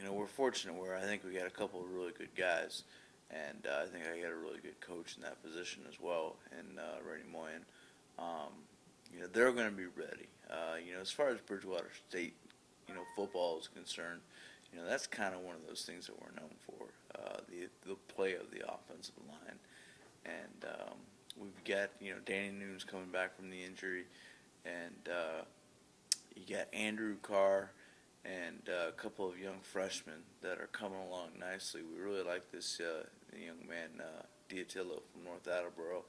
we're fortunate where I think we got a couple of really good guys, and I think I got a really good coach in that position as well, in Randy Moyen. They're going to be ready. As far as Bridgewater State, football is concerned, that's kind of one of those things that we're known for, the play of the offensive line, and we've got Danny Nunes coming back from the injury, and you got Andrew Carr and a couple of young freshmen that are coming along nicely. We really like this young man, Diatillo from North Attleboro,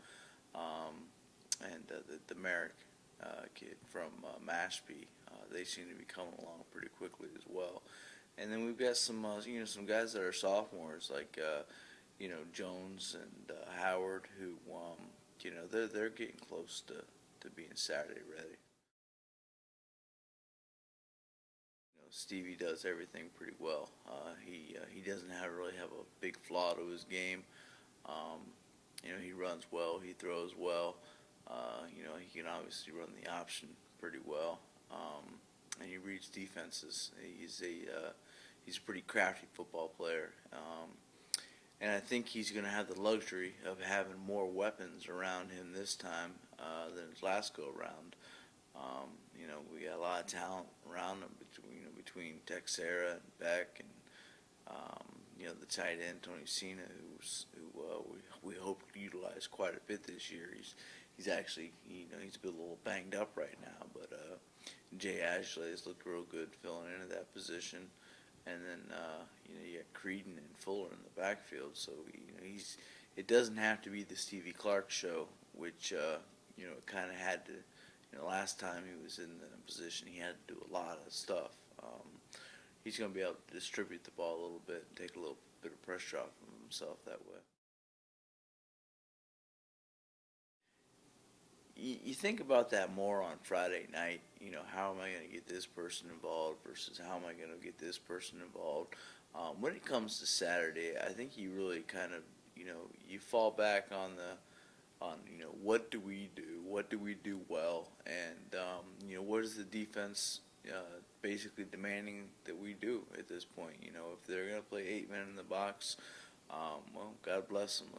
and the Merrick kid from Mashpee. They seem to be coming along pretty quickly as well. And then we've got some guys that are sophomores like Jones and Howard, who they're getting close to being Saturday ready. Stevie does everything pretty well. He doesn't really have a big flaw to his game. Um, he runs well. He throws well. He can obviously run the option pretty well. And he reads defenses. He's a pretty crafty football player. And I think he's going to have the luxury of having more weapons around him this time than his last go around. We got a lot of talent around him between Texera and Beck and the tight end Tony Cena, we hope to utilize quite a bit this year. He's actually he's a little banged up right now, but Jay Ashley has looked real good filling into that position, and then you got Creedon and Fuller in the backfield, so it doesn't have to be the Stevie Clark show, which it kind of had to. Last time he was in the position, he had to do a lot of stuff. He's going to be able to distribute the ball a little bit and take a little bit of pressure off of himself that way. You think about that more on Friday night. How am I going to get this person involved versus how am I going to get this person involved? When it comes to Saturday, I think you really kind of, you fall back on what do we do well, and what is the defense basically demanding that we do at this point. If they're going to play 8 men in the box, well, God bless them.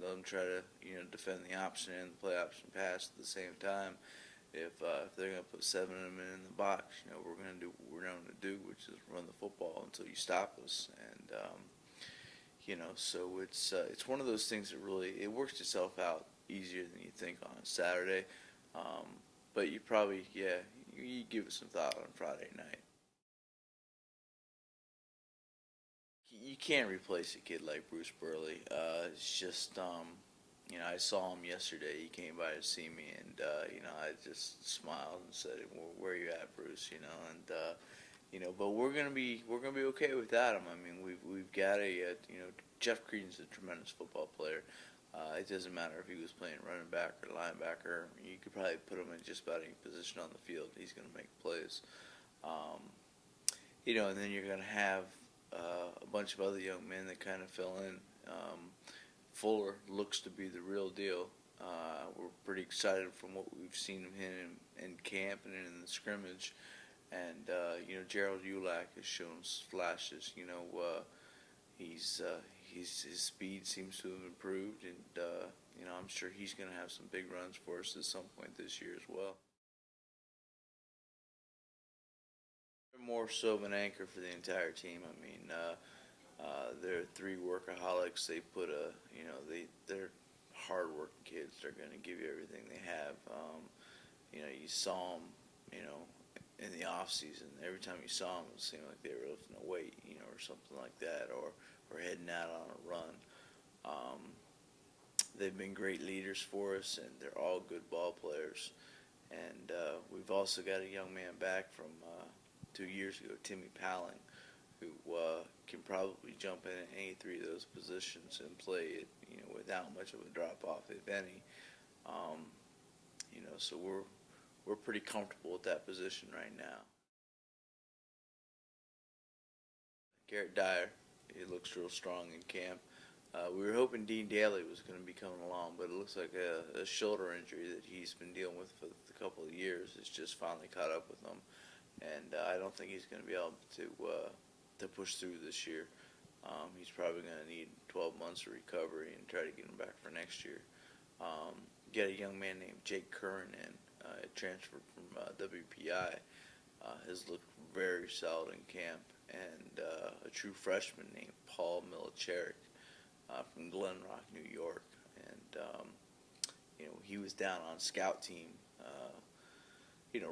Let them try to defend the option and play option pass at the same time. If they're going to put 7 of them in the box, we're going to do what we're known to do, which is run the football until you stop us. And so it's one of those things that really it works itself out easier than you think on a Saturday. But you probably, you give it some thought on Friday night. You can't replace a kid like Bruce Burley. It's just, I saw him yesterday. He came by to see me, and I just smiled and said, "Where are you at, Bruce?" But we're gonna be okay without him. I mean, we've got Jeff Creedon's a tremendous football player. It doesn't matter if he was playing running back or linebacker. You could probably put him in just about any position on the field. He's going to make plays. And then you're going to have a bunch of other young men that kind of fill in. Fuller looks to be the real deal. We're pretty excited from what we've seen of him in camp and in the scrimmage. And, Gerald Ulac has shown flashes. He's his speed seems to have improved, and I'm sure he's going to have some big runs for us at some point this year as well. They're more so of an anchor for the entire team. I mean, they're 3 workaholics. They put they're hard-working kids. They're going to give you everything they have. You saw them, in the off season. Every time you saw them, it seemed like they were lifting a weight, or something like that, or heading out on a run. They've been great leaders for us, and they're all good ball players. And we've also got a young man back from 2 years ago, Timmy Palling, who can probably jump in at any 3 of those positions and play it, without much of a drop off, if any. So we're pretty comfortable with that position right now. Garrett Dyer, he looks real strong in camp. We were hoping Dean Daly was going to be coming along, but it looks like a shoulder injury that he's been dealing with for a couple of years has just finally caught up with him, and I don't think he's going to be able to to push through this year. He's probably going to need 12 months of recovery and try to get him back for next year. Get a young man named Jake Curran in, transferred from WPI. Has looked very solid in camp, and a true freshman named Paul Milicheric from Glen Rock, New York, and he was down on scout team,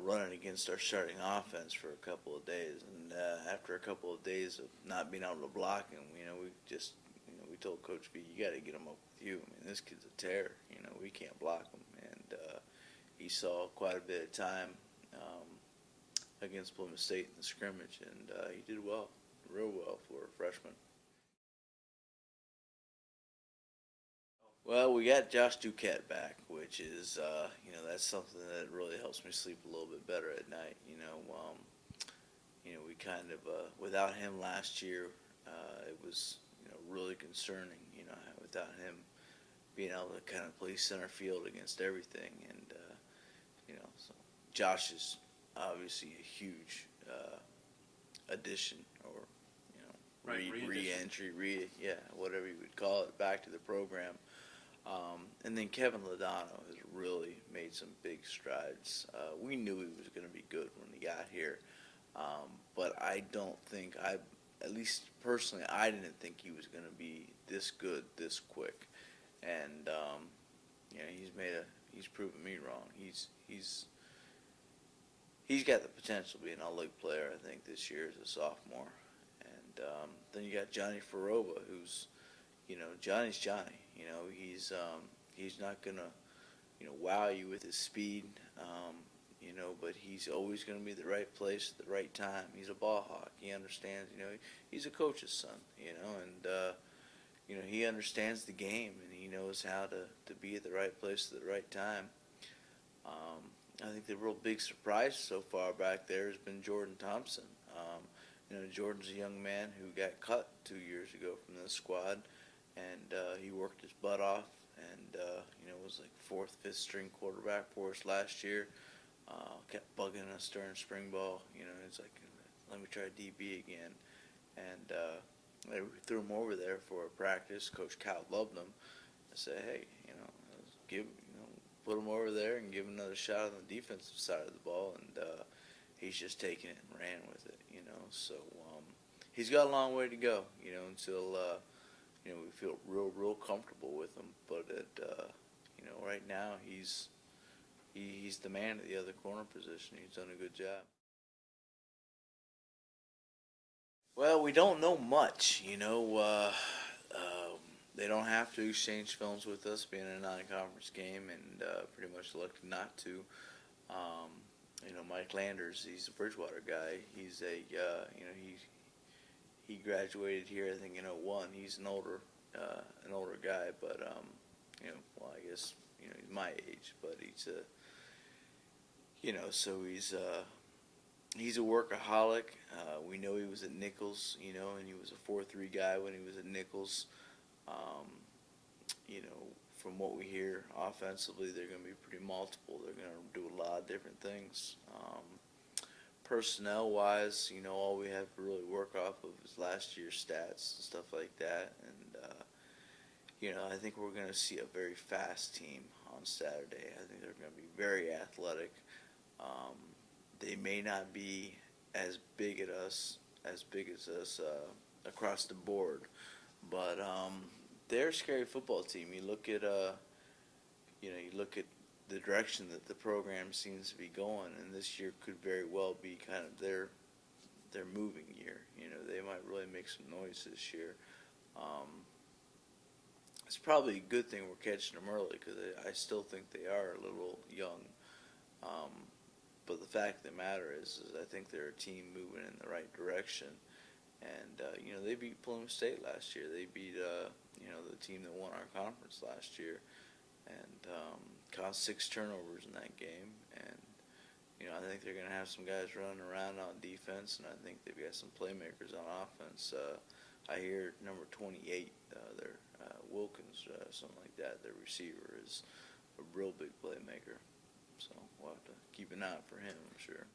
running against our starting offense for a couple of days, and after a couple of days of not being able to block him, we told Coach B, you got to get him up with you. I mean, this kid's a terror. We can't block him, and he saw quite a bit of time against Plymouth State in the scrimmage, and he did well, real well for a freshman. Well, we got Josh Duquette back, which is, that's something that really helps me sleep a little bit better at night. We kind of, without him last year, it was, really concerning, without him being able to kind of play center field against everything. And, so Josh is obviously a huge addition, or, re-entry, whatever you would call it, back to the program. And then Kevin Lodano has really made some big strides. We knew he was going to be good when he got here, but I don't think, at least personally, I didn't think he was going to be this good this quick. And he's proven me wrong. He's got the potential to be an all-league player, I think, this year as a sophomore. And then you got Johnny Faroba, who's, Johnny's Johnny. He's not gonna, wow you with his speed, but he's always gonna be at the right place at the right time. He's a ball hawk. He understands. He's a coach's son. He understands the game, and he knows how to be at the right place at the right time. I think the real big surprise so far back there has been Jordan Thompson. Jordan's a young man who got cut 2 years ago from this squad, and he worked his butt off, and was like 4th, 5th string quarterback for us last year. Kept bugging us during spring ball. It's like, let me try DB again, and we threw him over there for a practice. Coach Cal loved him. I said, hey, put him over there and give him another shot on the defensive side of the ball, and he's just taken it and ran with it. So he's got a long way to go. Until we feel real comfortable with him. But right now he's the man at the other corner position. He's done a good job. Well, we don't know much. They don't have to exchange films with us, being a non-conference game, and pretty much elected not to. Mike Landers, he's a Bridgewater guy. He's he graduated here, I think, in '01. He's an older guy, but I guess he's my age, but he's so he's a workaholic. We know he was at Nichols, and he was a 4-3 guy when he was at Nichols. From what we hear, offensively, they're going to be pretty multiple. They're going to do a lot of different things. Personnel-wise, all we have to really work off of is last year's stats and stuff like that. And, I think we're going to see a very fast team on Saturday. I think they're going to be very athletic. They may not be as big as us across the board, but they're a scary football team. You look at the direction that the program seems to be going, and this year could very well be kind of their moving year. They might really make some noise this year. It's probably a good thing we're catching them early, because I still think they are a little young. But the fact of the matter is I think they're a team moving in the right direction. And, they beat Plymouth State last year. They beat, the team that won our conference last year, and caused 6 turnovers in that game. And, I think they're going to have some guys running around on defense, and I think they've got some playmakers on offense. I hear number 28, their Wilkins, something like that, their receiver, is a real big playmaker. So we'll have to keep an eye out for him, I'm sure.